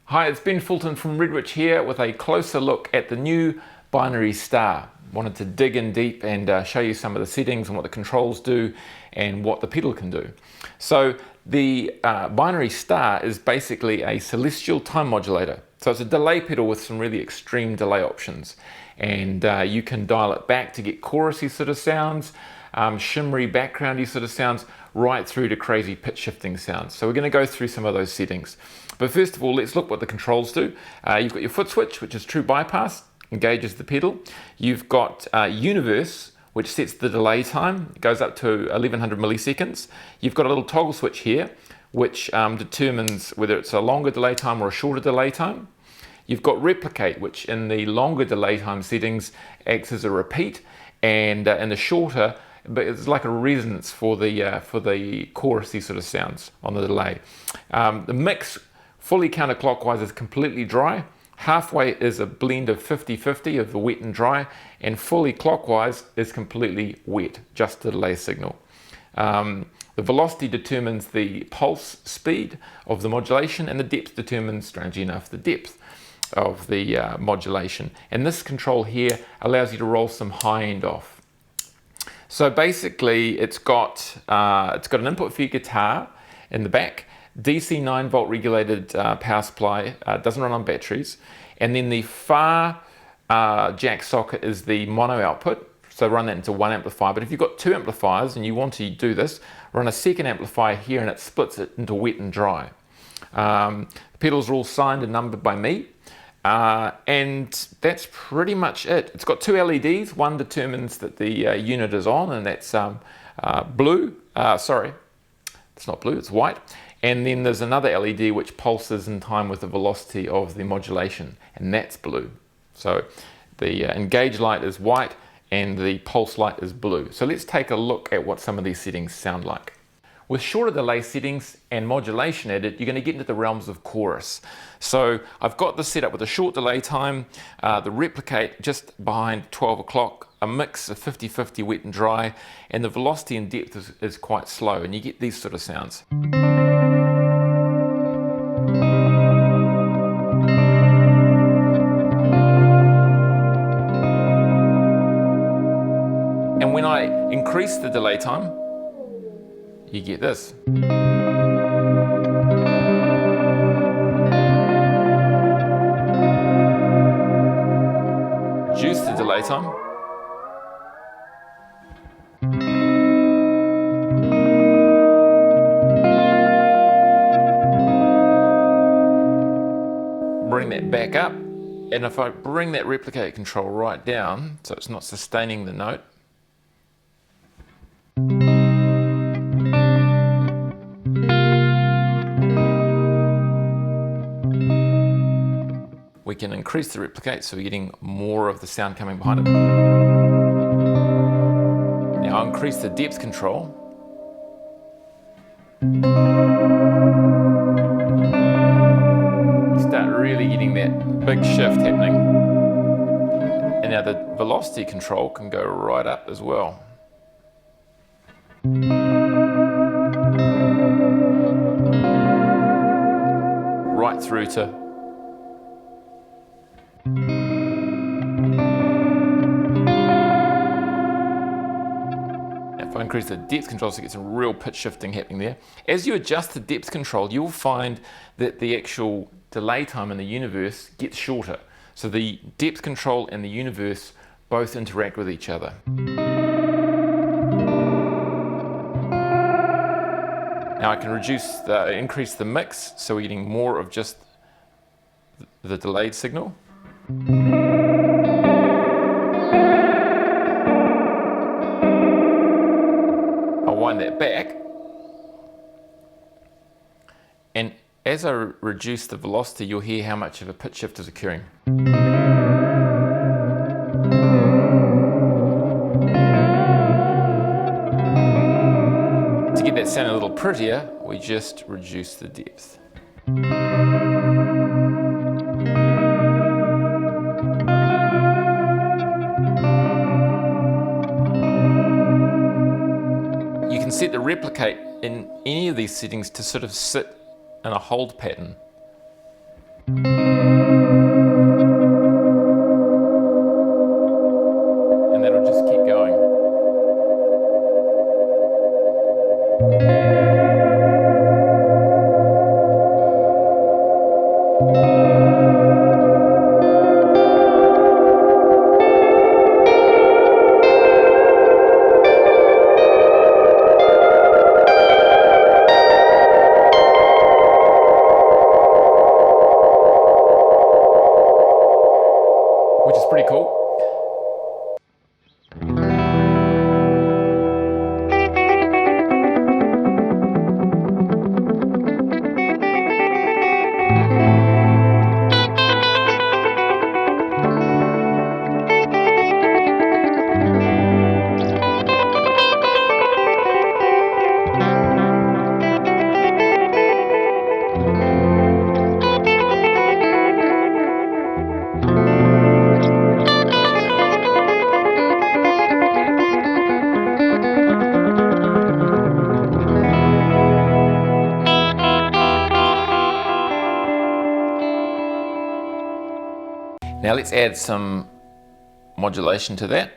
Hi, it's Ben Fulton from Redwich here with a closer look at the new binary star. Wanted to dig in deep and show you some of the settings and what the controls do and what the pedal can do. So the binary star is basically a celestial time modulator. So it's a delay pedal with some really extreme delay options, and you can dial it back to get chorusy sort of sounds, shimmery backgroundy sort of sounds, right through to crazy pitch shifting sounds. So we're going to go through some of those settings. But first of all, let's look what the controls do. You've got your foot switch, which is true bypass, engages the pedal. You've got universe, which sets the delay time. It goes up to 1100 milliseconds. You've got a little toggle switch here, which determines whether it's a longer delay time or a shorter delay time. You've got replicate, which in the longer delay time settings acts as a repeat, and in the shorter, but it's like a resonance for the chorusy sort of sounds on the delay. The mix, fully counterclockwise, is completely dry. Halfway is a blend of 50-50 of the wet and dry, and fully clockwise is completely wet, just the delay signal. The velocity determines the pulse speed of the modulation, and the depth determines, strangely enough, the depth of the modulation. And this control here allows you to roll some high end off. So basically it's got an input for your guitar in the back, DC 9-volt regulated power supply, doesn't run on batteries, and then the far jack socket is the mono output, so run that into one amplifier. But if you've got two amplifiers and you want to do this, run a second amplifier here and it splits it into wet and dry. The pedals are all signed and numbered by me. And that's pretty much it. It's got two LEDs. One determines that the unit is on, and that's blue. Sorry, it's not blue, it's white. And then there's another LED which pulses in time with the velocity of the modulation, and that's blue. So the engage light is white and the pulse light is blue. So let's take a look at what some of these settings sound like. With shorter delay settings and modulation added, you're going to get into the realms of chorus. So I've got this set up with a short delay time, the replicate just behind 12 o'clock, a mix of 50-50 wet and dry, and the velocity and depth is quite slow, and you get these sort of sounds. And when I increase the delay time, you get this. Reduce the delay time. Bring that back up, and if I bring that replicate control right down, so it's not sustaining the note, we can increase the replicate, so we're getting more of the sound coming behind it. Now I'll increase the depth control. Start really getting that big shift happening. And now the velocity control can go right up as well. Right through to if I increase the depth control, so you get some real pitch shifting happening there. As you adjust the depth control, you'll find that the actual delay time in the universe gets shorter. So the depth control and the universe both interact with each other. Now I can increase the mix, so we're getting more of just the delayed signal. I'll wind that back, and as I reduce the velocity, you'll hear how much of a pitch shift is occurring. To get that sound a little prettier, we just reduce the depth. You can set the replicate in any of these settings to sort of sit in a hold pattern. And which is pretty cool. Now let's add some modulation to that.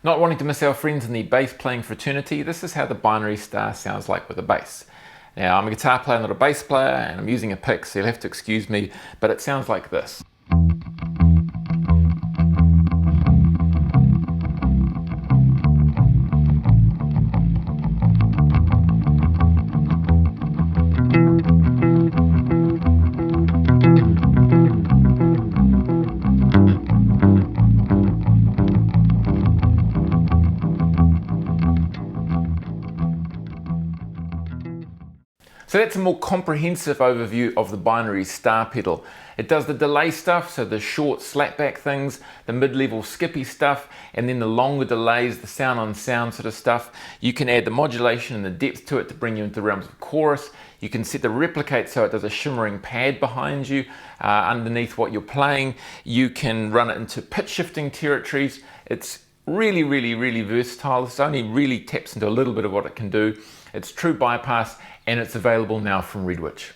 Not wanting to miss our friends in the bass playing fraternity, this is how the binary star sounds like with a bass. Now, I'm a guitar player, not a bass player, and I'm using a pick, so you'll have to excuse me, but it sounds like this. So that's a more comprehensive overview of the binary star pedal. It does the delay stuff, so the short slapback things, the mid-level skippy stuff, and then the longer delays, the sound on sound sort of stuff. You can add the modulation and the depth to it to bring you into the realms of chorus. You can set the replicate so it does a shimmering pad behind you underneath what you're playing. You can run it into pitch shifting territories. It's really, really, really versatile. This only really taps into a little bit of what it can do. It's true bypass, and it's available now from Redwitch.